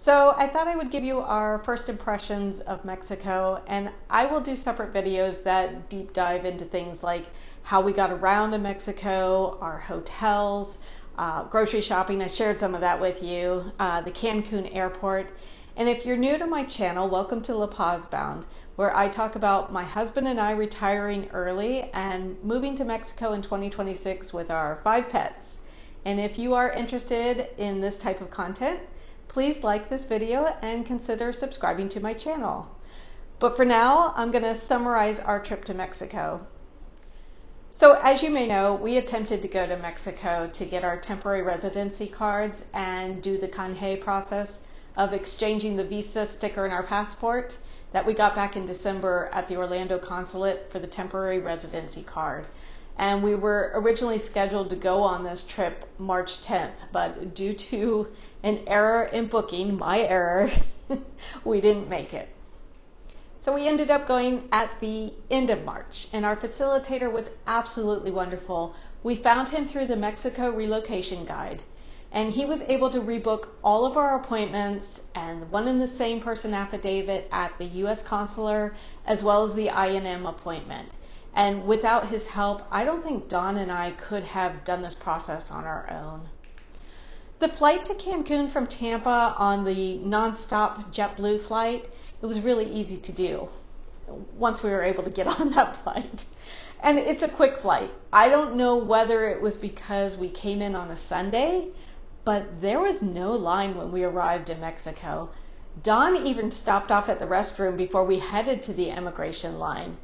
So I thought I would give you our first impressions of Mexico, and I will do separate videos that deep dive into things like how we got around in Mexico, our hotels, grocery shopping. I shared some of that with you, the Cancun airport. And if you're new to my channel, welcome to La Paz Bound, where I talk about my husband and I retiring early and moving to Mexico in 2026 with our 5 pets. And if you are interested in this type of content, please like this video and consider subscribing to my channel. But for now, I'm going to summarize our trip to Mexico. So as you may know, we attempted to go to Mexico to get our temporary residency cards and do the Canje process of exchanging the visa sticker in our passport that we got back in December at the Orlando consulate for the temporary residency card. And we were originally scheduled to go on this trip March 10th, but due to an error in booking, my error, we didn't make it. So we ended up going at the end of March, and our facilitator was absolutely wonderful. We found him through the Mexico relocation guide, and he was able to rebook all of our appointments and one and the same person affidavit at the U.S. consular, as well as the I&M appointment. And without his help, I don't think Don and I could have done this process on our own. The flight to Cancun from Tampa on the nonstop JetBlue flight, it was really easy to do once we were able to get on that flight. And it's a quick flight. I don't know whether it was because we came in on a Sunday, but there was no line when we arrived in Mexico. Don even stopped off at the restroom before we headed to the immigration line.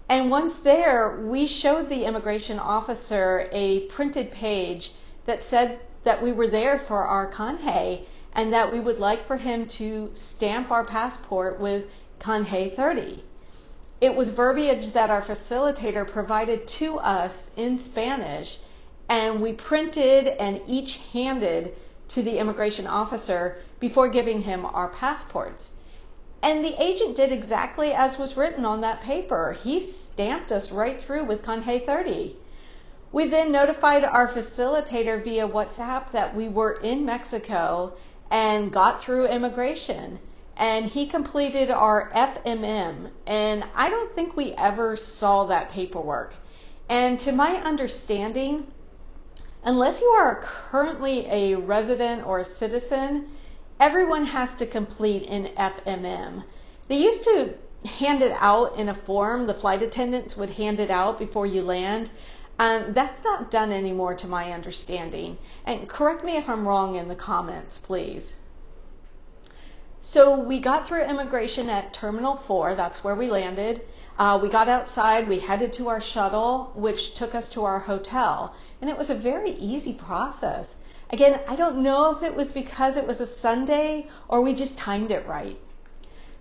And once there, we showed the immigration officer a printed page that said that we were there for our Canje and that we would like for him to stamp our passport with Canje 30. It was verbiage that our facilitator provided to us in Spanish, and we printed and each handed to the immigration officer before giving him our passports. And the agent did exactly as was written on that paper. He stamped us right through with Canje 30. We then notified our facilitator via WhatsApp that we were in Mexico and got through immigration. And he completed our FMM. And I don't think we ever saw that paperwork. And to my understanding, unless you are currently a resident or a citizen, everyone has to complete an FMM. They used to hand it out in a form. The flight attendants would hand it out before you land. That's not done anymore to my understanding. And correct me if I'm wrong in the comments, please. So we got through immigration at Terminal 4. That's where we landed. We got outside. We headed to our shuttle, which took us to our hotel. And it was a very easy process. Again, I don't know if it was because it was a Sunday or we just timed it right.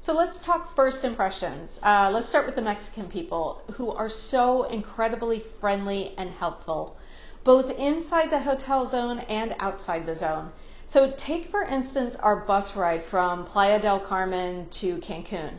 So let's talk first impressions. Let's start with the Mexican people, who are so incredibly friendly and helpful, both inside the hotel zone and outside the zone. So take, for instance, our bus ride from Playa del Carmen to Cancun.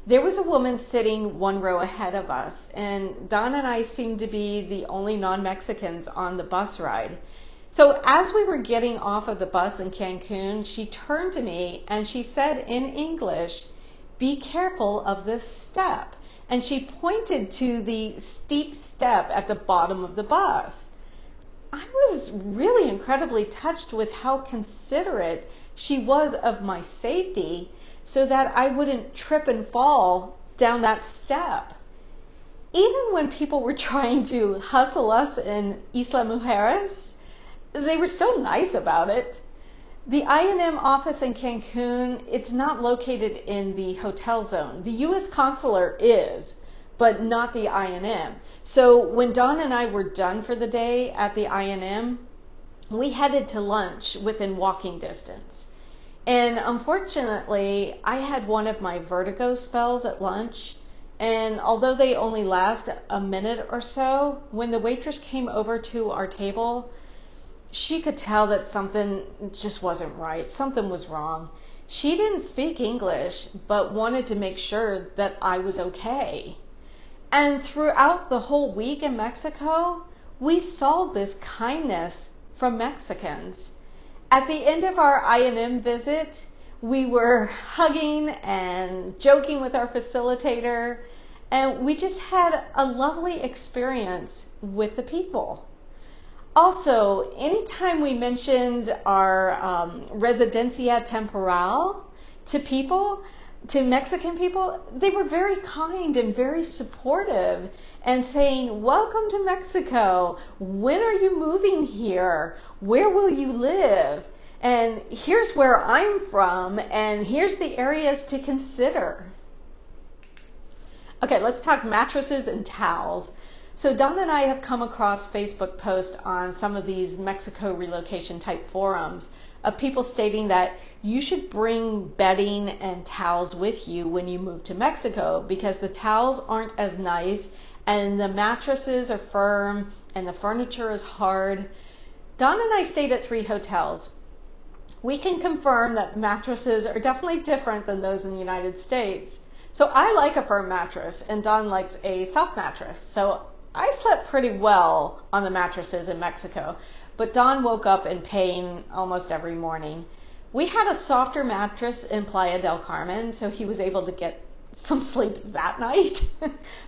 There was a woman sitting one row ahead of us, and Don and I seemed to be the only non-Mexicans on the bus ride. So as we were getting off of the bus in Cancun, she turned to me and she said in English, "Be careful of this step." And she pointed to the steep step at the bottom of the bus. I was really incredibly touched with how considerate she was of my safety so that I wouldn't trip and fall down that step. Even when people were trying to hustle us in Isla Mujeres, they were still nice about it. The I&M office in Cancun, it's not located in the hotel zone. The U.S. consular is, but not the I&M. So when Don and I were done for the day at the I&M, we headed to lunch within walking distance. And unfortunately, I had one of my vertigo spells at lunch. And although they only last a minute or so, when the waitress came over to our table, she could tell that something just wasn't right. Something was wrong. She didn't speak English, but wanted to make sure that I was okay. And throughout the whole week in Mexico, we saw this kindness from Mexicans. At the end of our I&M visit, We were hugging and joking with our facilitator, and we just had a lovely experience with the people. Also, anytime we mentioned our residencia temporal to people, to Mexican people, they were very kind and very supportive and saying, welcome to Mexico. When are you moving here? Where will you live? And here's where I'm from, and here's the areas to consider. Okay, let's talk mattresses and towels. So Don and I have come across Facebook posts on some of these Mexico relocation type forums of people stating that you should bring bedding and towels with you when you move to Mexico because the towels aren't as nice and the mattresses are firm and the furniture is hard. Don and I stayed at 3 hotels. We can confirm that mattresses are definitely different than those in the United States. So I like a firm mattress and Don likes a soft mattress. So I slept pretty well on the mattresses in Mexico, but Don woke up in pain almost every morning. We had a softer mattress in Playa del Carmen, so he was able to get some sleep that night.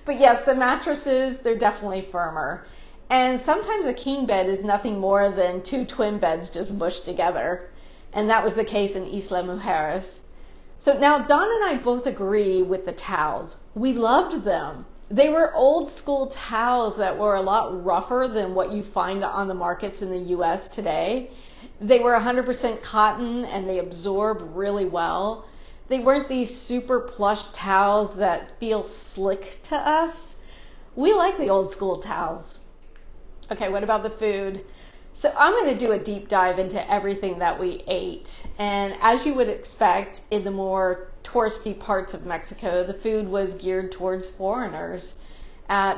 But yes, the mattresses, they're definitely firmer. And sometimes a king bed is nothing more than 2 twin beds just mushed together. And that was the case in Isla Mujeres. So now Don and I both agree with the towels. We loved them. They were old school towels that were a lot rougher than what you find on the markets in the US today. They were 100% cotton and they absorb really well. They weren't these super plush towels that feel slick to us. We like the old school towels. Okay, what about the food? So I'm going to do a deep dive into everything that we ate. And as you would expect in the more touristy parts of Mexico, the food was geared towards foreigners.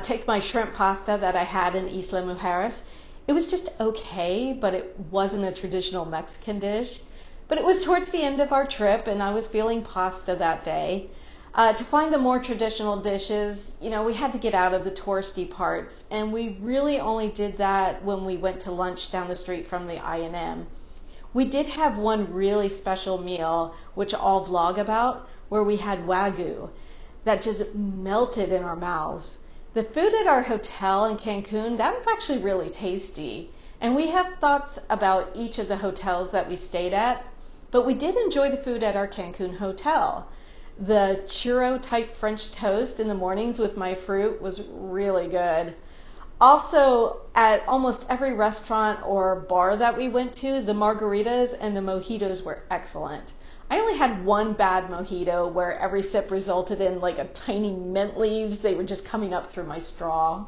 Take my shrimp pasta that I had in Isla Mujeres. It was just okay, but it wasn't a traditional Mexican dish. But it was towards the end of our trip and I was feeling pasta that day. To find the more traditional dishes, we had to get out of the touristy parts, and we really only did that when we went to lunch down the street from the I&M. We did have one really special meal, which I'll vlog about, where we had Wagyu that just melted in our mouths. The food at our hotel in Cancun, that was actually really tasty. And we have thoughts about each of the hotels that we stayed at, but we did enjoy the food at our Cancun hotel. The churro type French toast in the mornings with my fruit was really good. Also, at almost every restaurant or bar that we went to, the margaritas and the mojitos were excellent. I only had one bad mojito where every sip resulted in like a tiny mint leaves. They were just coming up through my straw.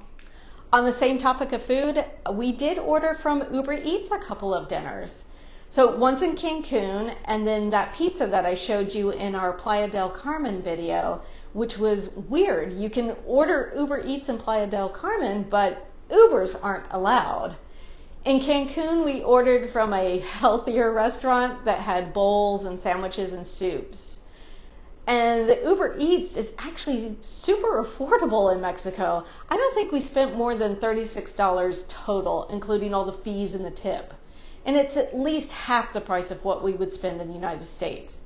On the same topic of food, we did order from Uber Eats a couple of dinners. So once in Cancun, and then that pizza that I showed you in our Playa del Carmen video, which was weird. You can order Uber Eats in Playa del Carmen, but Ubers aren't allowed. In Cancun, we ordered from a healthier restaurant that had bowls and sandwiches and soups. And the Uber Eats is actually super affordable in Mexico. I don't think we spent more than $36 total, including all the fees and the tip. And it's at least half the price of what we would spend in the United States.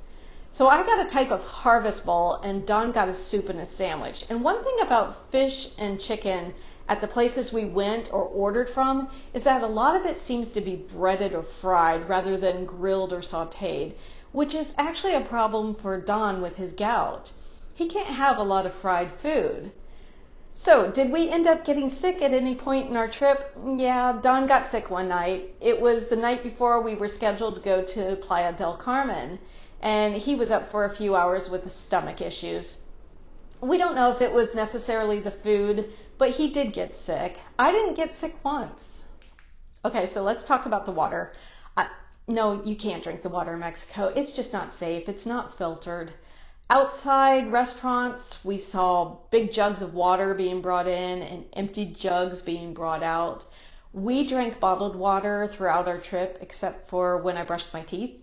So I got a type of harvest bowl and Don got a soup and a sandwich. And one thing about fish and chicken at the places we went or ordered from is that a lot of it seems to be breaded or fried rather than grilled or sauteed, which is actually a problem for Don with his gout. He can't have a lot of fried food. So, did we end up getting sick at any point in our trip? Yeah, Don got sick one night. It was the night before we were scheduled to go to Playa del Carmen, and he was up for a few hours with stomach issues. We don't know if it was necessarily the food, but he did get sick. I didn't get sick once. Okay, so let's talk about the water. No, you can't drink the water in Mexico. It's just not safe. It's not filtered. Outside restaurants, we saw big jugs of water being brought in and empty jugs being brought out. We drank bottled water throughout our trip, except for when I brushed my teeth.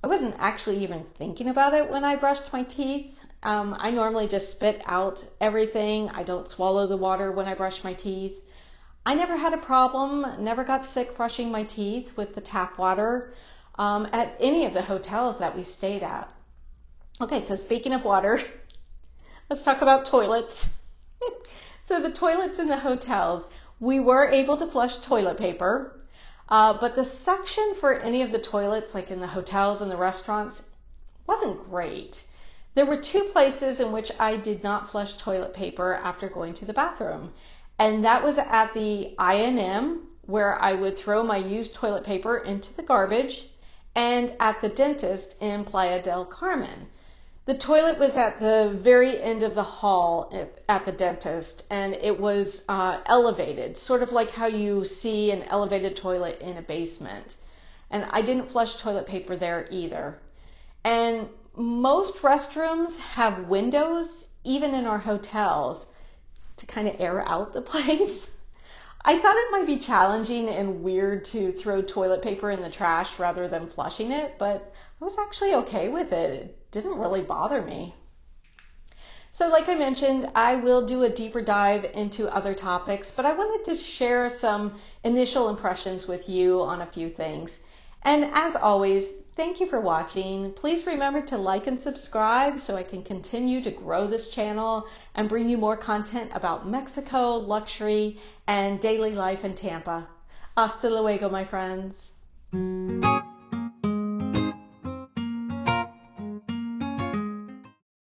I wasn't actually even thinking about it when I brushed my teeth. I normally just spit out everything. I don't swallow the water when I brush my teeth. I never had a problem, never got sick brushing my teeth with the tap water at any of the hotels that we stayed at. Okay, so speaking of water, let's talk about toilets. So the toilets in the hotels, we were able to flush toilet paper, but the suction for any of the toilets, like in the hotels and the restaurants, wasn't great. There were two places in which I did not flush toilet paper after going to the bathroom, and that was at the I&M, where I would throw my used toilet paper into the garbage, and at the dentist in Playa del Carmen. The toilet was at the very end of the hall at the dentist, and it was elevated, sort of like how you see an elevated toilet in a basement. And I didn't flush toilet paper there either. And most restrooms have windows, even in our hotels, to kind of air out the place. I thought it might be challenging and weird to throw toilet paper in the trash rather than flushing it, but I was actually okay with it. It didn't really bother me. So like I mentioned, I will do a deeper dive into other topics, but I wanted to share some initial impressions with you on a few things. And as always, thank you for watching. Please remember to like and subscribe so I can continue to grow this channel and bring you more content about Mexico, luxury, and daily life in Tampa. Hasta luego, my friends.